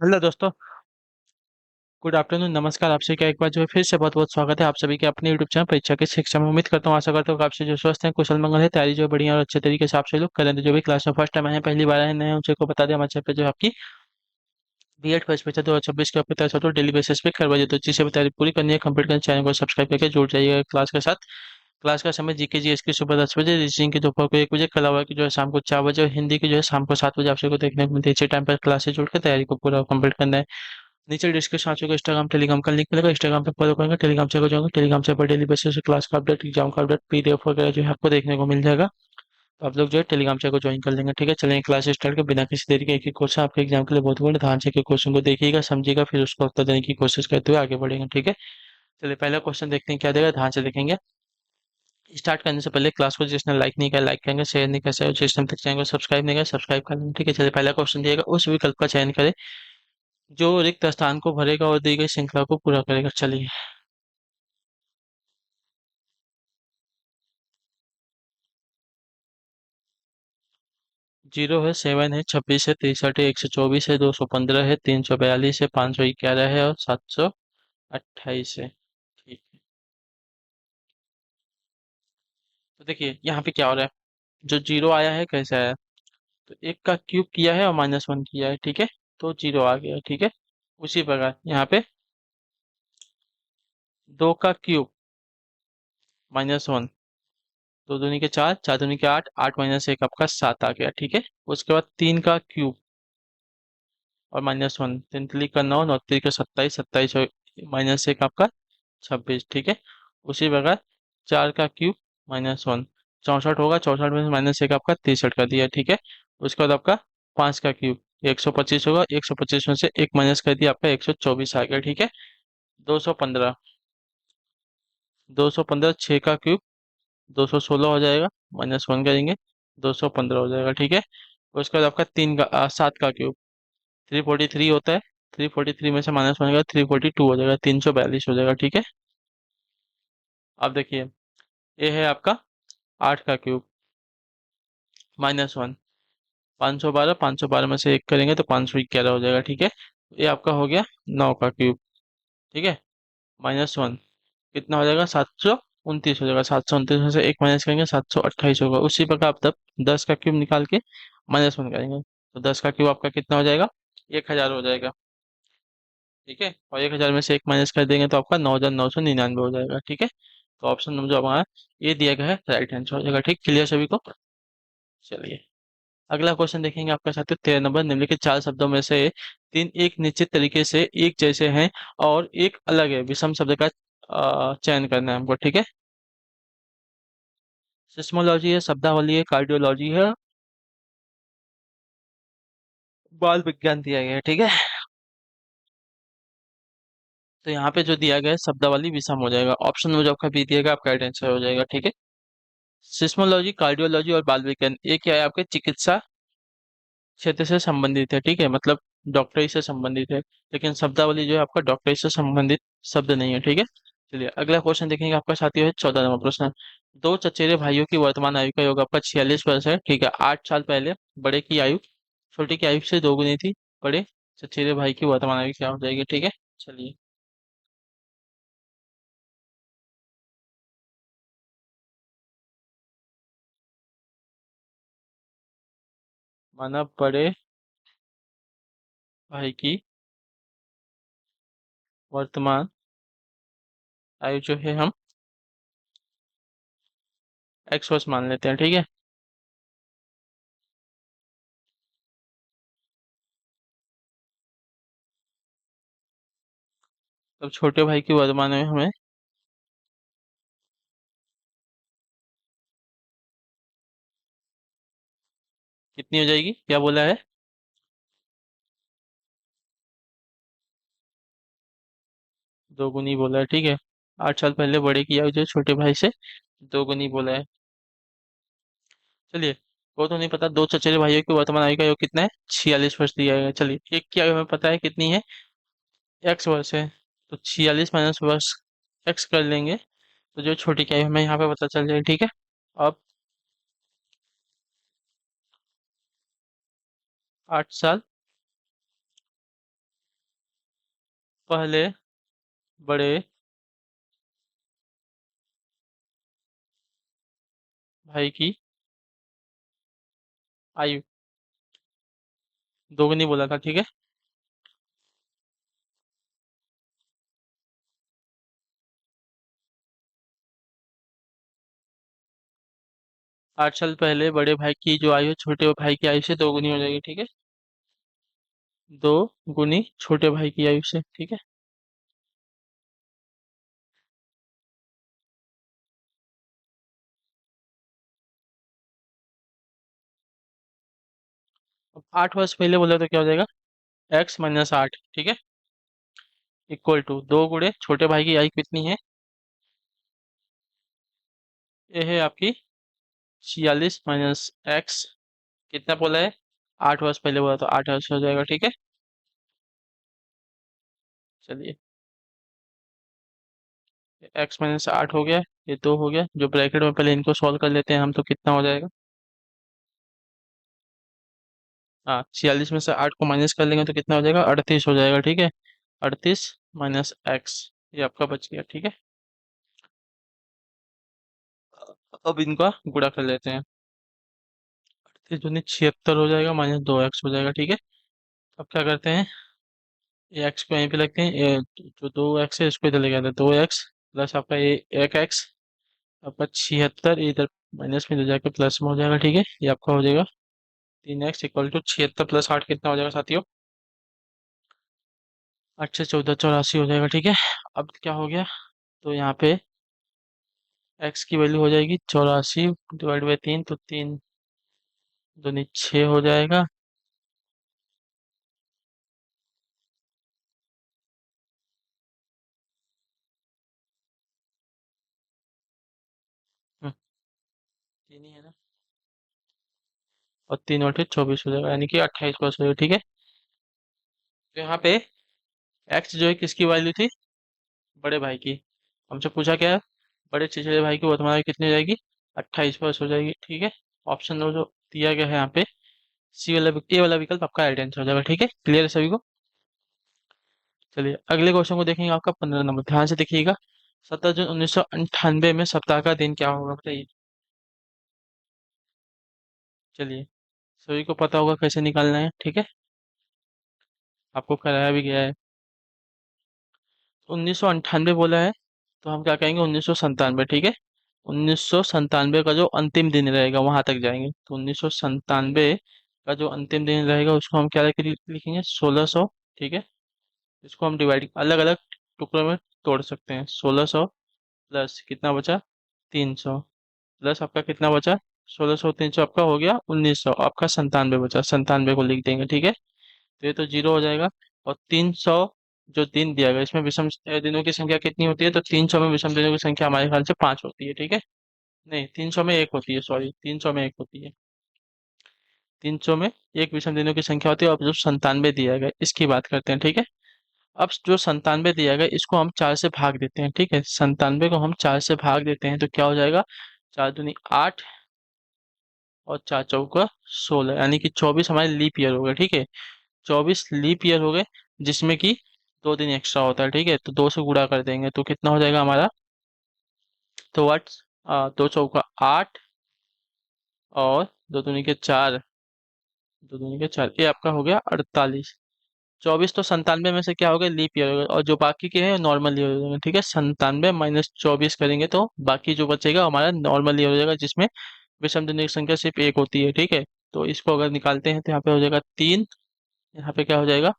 Hello दोस्तों। Good afternoon, नमस्कार। आपसे क्या एक बार जो है फिर से बहुत बहुत स्वागत है आप सभी के अपने यूट्यूब चैनल परीक्षा की शिक्षा में। उम्मीद करता हूँ, आशा करता हूँ कि आपसे जो स्वस्थ हैं, कुशल मंगल है, तैयारी जो है बढ़िया और अच्छे तरीके से आप सभी लोग करें। तो जो भी क्लास में फर्स्ट टाइम आए हैं, पहली बार आए हैं, नए हैं, उनको बता दें हमारे चैनल पे जो है आपकी बीएड फर्स्ट बैच 2026 के आपकी तैयारी तो डेली बेसिस पे करवाइए। तो जिसे भी तैयारी पूरी करनी है, कंप्लीट करनी, चैनल को सब्सक्राइब करके जुड़ जाइएगा क्लास के साथ। क्लास का समय जीके जीएस की सुबह 10 बजे, रीजनिंग की दोपहर को 1 बजे, कला हुआ की जो है शाम को 4 बजे और हिंदी की जो है शाम को 7 बजे आप सबको देखने को मिलती है। इसी टाइम पर क्लास से जुड़ के तैयारी को पूरा कंप्लीट करना है। नीचे डिस्क्रिप्शन आ चुका है इंस्टाग्राम टेलीग्राम का लिंक मिलेगा, इंस्टाग्राम पे फॉलो करेंगे, टेलीग्राम चेक हो जाएगा, टेलीग्राम से पर डेली बेसिस पे क्लास का अपडेट, एग्जाम का अपडेट, पीडीएफ वगैरह जो है आपको देखने को मिल जाएगा। तो आप लोग जो है टेलीग्राम चैनल को ज्वाइन कर लेंगे। ठीक है, चलेंगे क्लास स्टार्ट के बिना किसी देरी के। एक एक क्वेश्चन आपके एग्जाम के लिए बहुत बड़े ध्यान से एक क्वेश्चन को देखिएगा, समझिएगा, फिर उसको उत्तर देने की कोशिश करते हुए आगे बढ़ेंगे। ठीक है, चलिए पहला क्वेश्चन देखते हैं क्या देगा, ध्यान से देखेंगे। स्टार्ट करने से पहले क्लास को जिसने लाइक नहीं किया लाइक करेंगे, शेयर नहीं किया जिस टाइम तक चैनल को सब्सक्राइब नहीं किया सब्सक्राइब कर लेंगे। ठीक है, चलिए पहला क्वेश्चन दिएगा, उस विकल्प का चयन करें जो रिक्त स्थान को भरेगा और दी गई श्रृंखला को पूरा करेगा। चलिए, 0 है, 7 है, 26 है, 63 है, 124 है, 215 है, 342 है, 511 है और 728 है। ठीक है, तो देखिए यहाँ पे क्या हो रहा है। जो जीरो आया है कैसे आया, तो एक का क्यूब किया है और -1 किया है। ठीक है, तो जीरो आ गया। ठीक है, उसी प्रकार यहाँ पे दो का क्यूब -1, दो दूनी के चार, चार दूनी के आठ, आठ माइनस एक आपका 7 आ गया। ठीक है, उसके बाद तीन का क्यूब और -1, तीन तिली का नौ, नौ तिली का 27, 27 और माइनस एक आपका 26। ठीक है, उसी प्रकार चार का क्यूब -1, 64 होगा, 64 में से माइनस एक आपका 63 कर दिया। ठीक है, उसके बाद आपका पाँच का क्यूब 125 होगा, 125 में से एक माइनस कर दिया, आपका 124 आ गया। ठीक है, 215, 215 छः का क्यूब 216 हो जाएगा, -1 करेंगे, 215 हो जाएगा। ठीक है, उसके बाद आपका तीन का सात का क्यूब 343 होता है, 343 में से -1 का 342 हो जाएगा, 342 हो जाएगा। ठीक है, अब देखिए ये है आपका आठ का क्यूब -1, 512, 512 में से एक करेंगे तो 511 हो जाएगा। ठीक है, ये आपका हो गया नौ का क्यूब। ठीक है, -1 कितना हो जाएगा, 729 हो जाएगा, 729 में से एक माइनस करेंगे 728 होगा। उसी प्रकार आप तब 10 का क्यूब निकाल के -1 करेंगे तो 10 का क्यूब आपका कितना हो जाएगा, 1000 हो जाएगा। ठीक है, और 1000 में से एक माइनस कर देंगे तो आपका 9999 हो जाएगा। ठीक है, तो ऑप्शन नंबर जो हमारा ये दिया गया है राइट आंसर हो जाएगा। ठीक, क्लियर सभी को। चलिए अगला क्वेश्चन देखेंगे आपका साथियों, 13 नंबर। निम्नलिखित चार शब्दों में से तीन एक निश्चित तरीके से एक जैसे हैं और एक अलग है, विषम शब्द का चयन करना है हमको। ठीक है, सिस्मोलॉजी है, शब्दावली है, कार्डियोलॉजी है, बाल विज्ञान दिया गया है। ठीक है, तो यहाँ पे जो दिया गया है शब्दावली विषम हो जाएगा, ऑप्शन में जो आपका बी दिएगा आपका राइट आंसर हो जाएगा। ठीक है, सिस्मोलॉजी, कार्डियोलॉजी और बाल विज्ञान एक क्या है, आपके चिकित्सा क्षेत्र से संबंधित है। ठीक है, मतलब डॉक्टरी से संबंधित है, लेकिन शब्दावली जो है आपका डॉक्टरी से संबंधित शब्द नहीं है। ठीक है, चलिए अगला क्वेश्चन देखेंगे आपका साथियों है 14 नंबर प्रश्न। दो चचेरे भाइयों की वर्तमान आयु का योग आपका 46 वर्ष है। ठीक है, 8 साल पहले बड़े की आयु छोटे की आयु से दोगुनी थी। बड़े चचेरे भाई की वर्तमान आयु क्या हो जाएगी। ठीक है, चलिए माना बड़े भाई की वर्तमान आयु जो है हम x वर्ष मान लेते हैं। ठीक है, तब छोटे भाई की वर्तमान आयु हमें कितनी हो जाएगी, क्या बोला है। दोगुनी बोला है। ठीक है, 8 साल पहले बड़े की आयु जो है छोटे भाई से दोगुनी बोला है। चलिए, वो तो नहीं पता, दो चचेरे भाइयों की वर्तमान आयु का योग कितना है, 46 वर्ष दिया है। चलिए एक की आयु हमें पता है कितनी है, x वर्ष है, तो 46 - वर्ष x कर लेंगे तो जो छोटी की आयु हमें यहाँ पे पता चल जाएगी। ठीक है, अब 8 साल पहले बड़े भाई की आयु, दोगुनी बोला था, ठीक है। 8 साल पहले बड़े भाई की जो आयु है, छोटे भाई की आयु से दोगुनी हो जाएगी, ठीक है। दो गुनी छोटे भाई की आयु से, ठीक है। 8 वर्ष पहले बोला तो क्या हो जाएगा? x - 8, ठीक है। इक्वल टू 2 गुणे छोटे भाई की आयु कितनी है? ये है आपकी 46 - x। कितना बोला है? 8 वर्ष पहले बोला तो 8 वर्ष हो जाएगा, ठीक है। चलिए, x - 8 हो गया। ये 2 हो गया, जो ब्रैकेट में पहले इनको सॉल्व कर लेते हैं हम, तो कितना हो जाएगा? हाँ, 46 में से 8 को माइनस कर लेंगे तो कितना हो जाएगा? 38 हो जाएगा, ठीक है। 38 - x, ये आपका बच गया, ठीक है। अब इनका गुणा कर लेते हैं। 38 दूनी 76 हो जाएगा, -2x हो जाएगा, ठीक है। अब क्या करते हैं? ये x को यहीं पे लगते हैं, ये जो 2x है इसको इधर ले जाते हैं। 2x प्लस आपका ये 1x, आपका 76 इधर माइनस में ले जाकर प्लस में हो जाएगा, ठीक है। ये आपका हो जाएगा 3x इक्वल टू 76 + 8 कितना हो जाएगा साथियों? 8 से 14 84 हो जाएगा, ठीक है। अब क्या हो गया? तो यहाँ पे x की वैल्यू हो जाएगी 84 डिवाइड बाई 3, तो 3 दूनी 6 हो जाएगा। हम्म, 3 ही है ना। और 3 और 24 हो जाएगा, यानी कि 28 वर्ष हो जाएगा, ठीक है। तो यहाँ पे x जो है किसकी वैल्यू थी? बड़े भाई की। हमसे पूछा क्या है? बड़े चचेरे भाई की वर्तमान आयु कितनी हो जाएगी? 28 वर्ष हो जाएगी, ठीक है। ऑप्शन दो जो दिया गया है यहाँ पे, ए वाला विकल्प आपका राइट आंसर हो जाएगा, ठीक है। क्लियर है सभी को? चलिए अगले क्वेश्चन को देखेंगे, आपका 15 नंबर, ध्यान से देखिएगा। 17 जून 1998 में सप्ताह का दिन क्या होगा, बताइए। चलिए, सभी को पता होगा कैसे निकालना है, ठीक है। आपको कराया भी गया है। 1998 बोला है, तो हम क्या कहेंगे? 1997, ठीक है। 1997 का जो अंतिम दिन रहेगा वहां तक जाएंगे, तो 1997 का जो अंतिम दिन रहेगा उसको हम क्या लिखेंगे? 1600, ठीक है। इसको हम डिवाइड अलग अलग टुकड़ों में तोड़ सकते हैं। 1600 प्लस कितना बचा? 300, प्लस आपका कितना बचा? 1600 300 आपका हो गया 1900, आपका 97 बचा, 97 को लिख देंगे, ठीक है। तो ये तो जीरो हो जाएगा। और 300 जो दिन दिया गया, इसमें विषम दिनों की संख्या कितनी होती है? तो 300 में विषम दिनों की संख्या हमारे ख्याल से 5 होती है, ठीक है। नहीं, 300 में एक होती है, सॉरी, 300 में एक होती है। 300 में एक विषम दिनों की संख्या होती है। और जो 97 दिया गया इसकी बात करते हैं, ठीक है। अब जो 97 दिया गया इसको हम 4 से भाग देते हैं, ठीक है। 97 को हम 4 से भाग देते हैं तो क्या हो जाएगा? 4 दूनी 8 और 4 चौका 16, यानी कि 24 हमारे लीप ईयर हो गए, ठीक है। 24 लीप ईयर हो गए, जिसमें कि 2 दिन एक्स्ट्रा होता है, ठीक है। तो 2 से गुणा कर देंगे तो कितना हो जाएगा हमारा? तो 2 चौका 8 और 2 दूनी के 4, 2 दूनी के 4, ये आपका हो गया 48। 24 तो 97 में से क्या हो गया? लीप ईयर हो गया, और जो बाकी के हैं नॉर्मल ईयर हो जाएंगे, ठीक है। 97 - 24 करेंगे तो बाकी जो बचेगा हमारा नॉर्मल ईयर हो जाएगा, जिसमें विषम दिनों की संख्या सिर्फ एक होती है, ठीक है। तो इसको अगर निकालते हैं तो यहाँ पे हो जाएगा 3, यहाँ पे क्या हो जाएगा?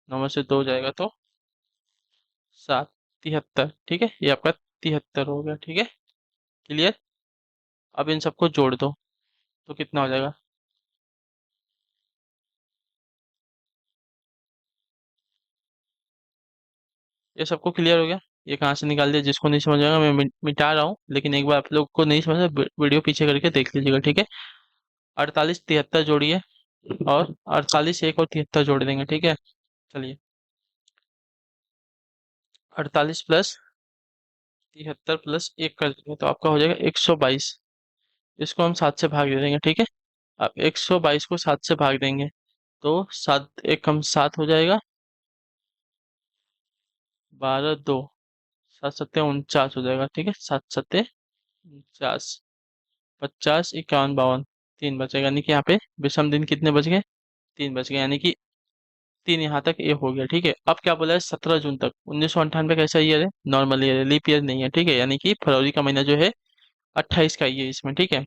9 में से 2 हो जाएगा तो 7, 73, ठीक है। ये आपका 73 हो गया, ठीक है। क्लियर? अब इन सबको जोड़ दो तो कितना हो जाएगा? ये सबको क्लियर हो गया? ये कहाँ से निकाल दिया? जिसको नहीं समझ आएगा मैं मिटा रहा हूँ, लेकिन एक बार आप लोग को नहीं समझ वीडियो पीछे करके देख लीजिएगा, ठीक है। 48 73 जोड़िए, और 48 एक और 73 जोड़ देंगे, ठीक है। चलिए, 48 प्लस 73 प्लस 1 कर देंगे तो आपका हो जाएगा 122। इसको हम 7 से भाग दे देंगे, ठीक है। अब 122 को 7 से भाग देंगे तो 7 एक कम 7 हो जाएगा, 12 2, 7 7 49 हो जाएगा, ठीक है। 7 7 49, 50 51 52, 3 बचेगा, यानी कि यहाँ पे विषम दिन कितने बच गए? 3 बच गए, यानी कि 3 यहाँ तक ये हो गया, ठीक है। अब क्या बोला है? 17 जून तक। 1998 कैसा ईयर है? नॉर्मल ईयर है, लीप ईयर नहीं है, ठीक है। यानी कि फरवरी का महीना जो है 28 का ही है इसमें, ठीक है।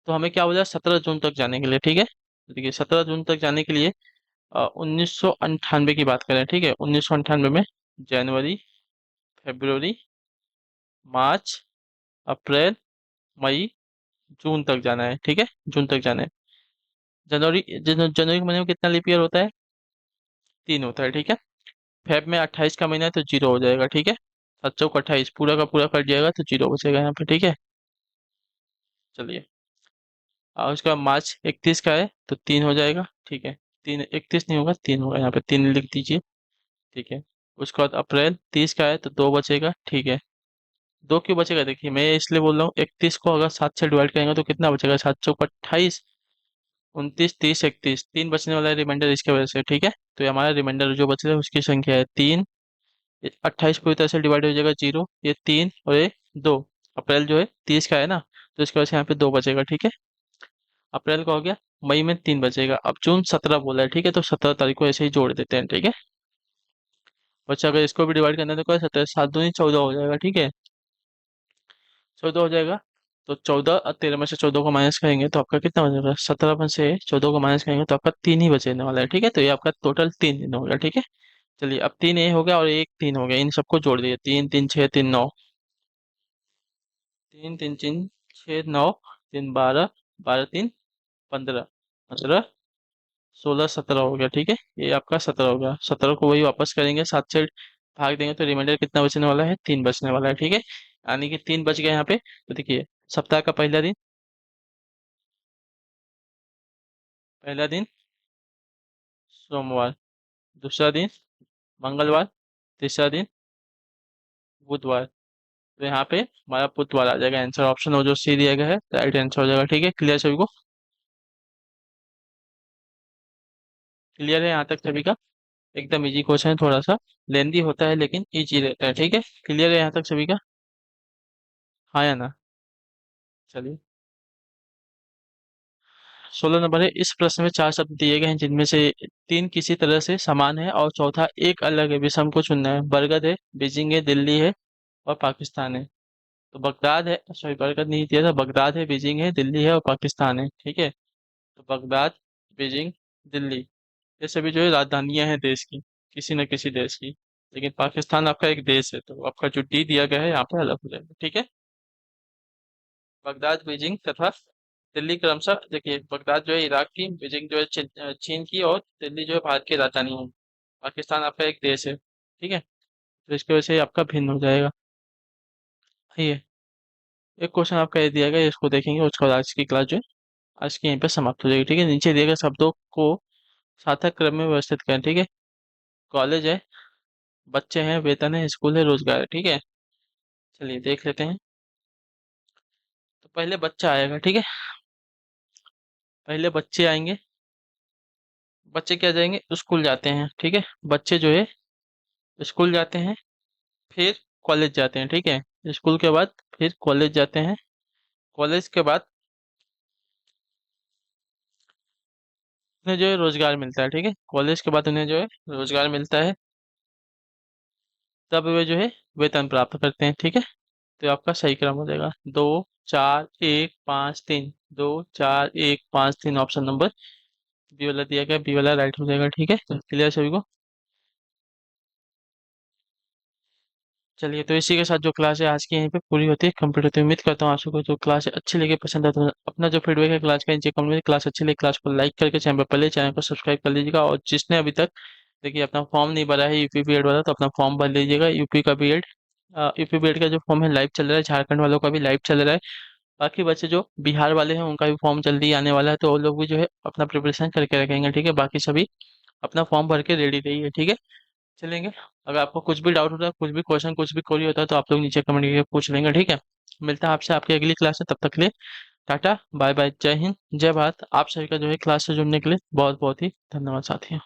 तो हमें क्या बोला? 17 जून तक जाने के लिए, ठीक है। तो देखिए 17 जून तक जाने के लिए 1998 की बात करें, ठीक है। 1998 में जनवरी, फरवरी, मार्च, अप्रैल, मई, जून तक जाना है, ठीक है। जून तक जाना है। जनवरी के महीने में कितना लीप ईयर होता है? 3 होता है, ठीक है। फेब में 28 का महीना है तो 0 हो जाएगा, ठीक है। 7 चौक 28 पूरा का पूरा कट जाएगा तो 0 बचेगा यहाँ पे, ठीक है। चलिए, और उसका मार्च 31 का है तो 3 हो जाएगा, ठीक है। 3 31 नहीं होगा, 3 होगा, यहाँ पे 3 लिख दीजिए, ठीक है। उसके बाद अप्रैल 30 का है तो 2 बचेगा, ठीक है। 2 क्यों बचेगा? देखिए मैं इसलिए बोल रहा हूँ, 31 को अगर 7 से डिवाइड करेंगे तो कितना बचेगा? 7 चौक 28, 29 30 31, 3 बचने वाला है रिमाइंडर इसके वजह से, ठीक है। तो ये हमारा रिमाइंडर जो बच रहा है उसकी संख्या है 3। 28 पूरी तरह से डिवाइड हो जाएगा 0, ये 3 और ये 2। अप्रैल जो है 30 का है ना, तो इसकी वजह से यहाँ पे 2 बचेगा, ठीक है। अप्रैल का हो गया। मई में 3 बचेगा। अब जून 17 बोला है, ठीक है, तो 17 तारीख को ऐसे ही जोड़ देते हैं, ठीक है। बच्चा अगर इसको भी डिवाइड करना है तो क्या? 17 7 दूनी 14 हो जाएगा, ठीक है। 14 हो जाएगा। तो 14 और 13 में से 14 को माइनस करेंगे तो आपका कितना बचेगा? 17 में से 14 को माइनस करेंगे तो आपका 3 ही बचने वाला है, ठीक है। तो ये आपका टोटल 3 दिन हो गया, ठीक है। चलिए, अब 3 ये हो गया और एक 3 हो गया, इन सबको जोड़ दिए। 3 3 6 3 9, 3 3 3 6 9, 3 12, 12 3 15, 15 16 17 हो गया, ठीक है। ये आपका 17 हो गया। 17 को वही वापस करेंगे, 7 से भाग देंगे तो रिमाइंडर कितना बचने वाला है? 3 बचने वाला है, ठीक है। यानी कि 3 बच गए यहाँ पे। तो देखिए, सप्ताह का पहला दिन, पहला दिन सोमवार, दूसरा दिन मंगलवार, तीसरा दिन बुधवार। तो यहाँ पे हमारा बुधवार आ जाएगा आंसर। ऑप्शन हो जो सी दिया गया है राइट आंसर हो जाएगा, ठीक है। क्लियर सभी को? क्लियर है यहाँ तक सभी का? एकदम इजी क्वेश्चन है, थोड़ा सा लेंदी होता है लेकिन इजी रहता है, ठीक है। क्लियर है यहाँ तक सभी का? हाँ या ना? चलिए, 16 नंबर है। इस प्रश्न में 4 शब्द दिए गए हैं जिनमें से 3 किसी तरह से समान है और चौथा एक अलग है। विषम को चुनना है। बरगद है, बीजिंग है, दिल्ली है और पाकिस्तान है। तो बगदाद है, सॉरी बरगद नहीं दिया था। बगदाद है, बीजिंग है, दिल्ली है और पाकिस्तान है, ठीक है। तो बगदाद, बीजिंग, दिल्ली, ये सभी जो है राजधानियां हैं देश की, किसी न किसी देश की। लेकिन पाकिस्तान आपका एक देश है, तो आपका जो डी दिया गया है यहाँ पे अलग हो जाएगा, ठीक है। बगदाद, बीजिंग तथा दिल्ली क्रमशः, देखिए बगदाद जो है इराक की, बीजिंग जो है चीन की और दिल्ली जो है भारत की राजधानी है। पाकिस्तान आपका एक देश है, ठीक है। तो इसकी वजह से आपका भिन्न हो जाएगा। ये एक क्वेश्चन आपका ये दिया गया है, इसको देखेंगे उसके बाद आज की क्लास जो है आज की यहीं पे समाप्त हो जाएगी, ठीक है। नीचे दिए गए शब्दों को सार्थक क्रम में व्यवस्थित करें, ठीक है। कॉलेज है, बच्चे हैं, वेतन है, स्कूल है, रोजगार है, ठीक है। चलिए देख लेते हैं। तो पहले बच्चा आएगा, ठीक है। पहले बच्चे आएंगे। बच्चे क्या जाएंगे? स्कूल जाते हैं, ठीक है। बच्चे जो है स्कूल जाते हैं, फिर कॉलेज जाते हैं, ठीक है। स्कूल के बाद फिर कॉलेज जाते हैं। कॉलेज के बाद उन्हें जो है रोजगार मिलता है, ठीक है। कॉलेज के बाद उन्हें जो है रोजगार मिलता है, तब वे जो है वेतन प्राप्त करते हैं, ठीक है। तो आपका सही क्रम हो जाएगा 2 4 1 5 3, 2 4 1 5 3, ऑप्शन नंबर बी वाला दिया गया, बी वाला राइट हो जाएगा, ठीक है। क्लियर सभी को? चलिए, तो इसी के साथ जो क्लास है आज की यहीं पे पूरी होती है, कंप्लीट होती है। उम्मीद करता हूँ आप सबको जो क्लास है अच्छी लगी, पसंद है। तो अपना जो फीडबैक है क्लास का नीचे कमेंट में, क्लास अच्छी लगी क्लास को लाइक करके चैनल पर पहले चैनल को सब्सक्राइब कर लीजिएगा। और जिसने अभी तक देखिए अपना फॉर्म नहीं भरा है यूपी बीएड वाला, तो अपना फॉर्म भर लीजिएगा। यूपी का बीएड, यूपी बीएड का जो फॉर्म है लाइव चल रहा है, झारखंड वालों का भी लाइव चल रहा है। बाकी बच्चे जो बिहार वाले हैं उनका भी फॉर्म जल्दी आने वाला है, तो वो लोग भी जो है अपना प्रिपरेशन करके रखेंगे, ठीक है। बाकी सभी अपना फॉर्म भर के रेडी रहिए, ठीक है। चलेंगे। अगर आपको कुछ भी डाउट होता है, कुछ भी क्वेश्चन, कुछ भी क्वेरी होता है तो आप लोग नीचे कमेंट करके पूछ लेंगे, ठीक है। मिलता है आपसे आपकी अगली क्लास में, तब तक के लिए टाटा बाय बाय, जय हिंद, जय भारत। आप सभी का जो है क्लास से जुड़ने के लिए बहुत बहुत ही धन्यवाद साथियों।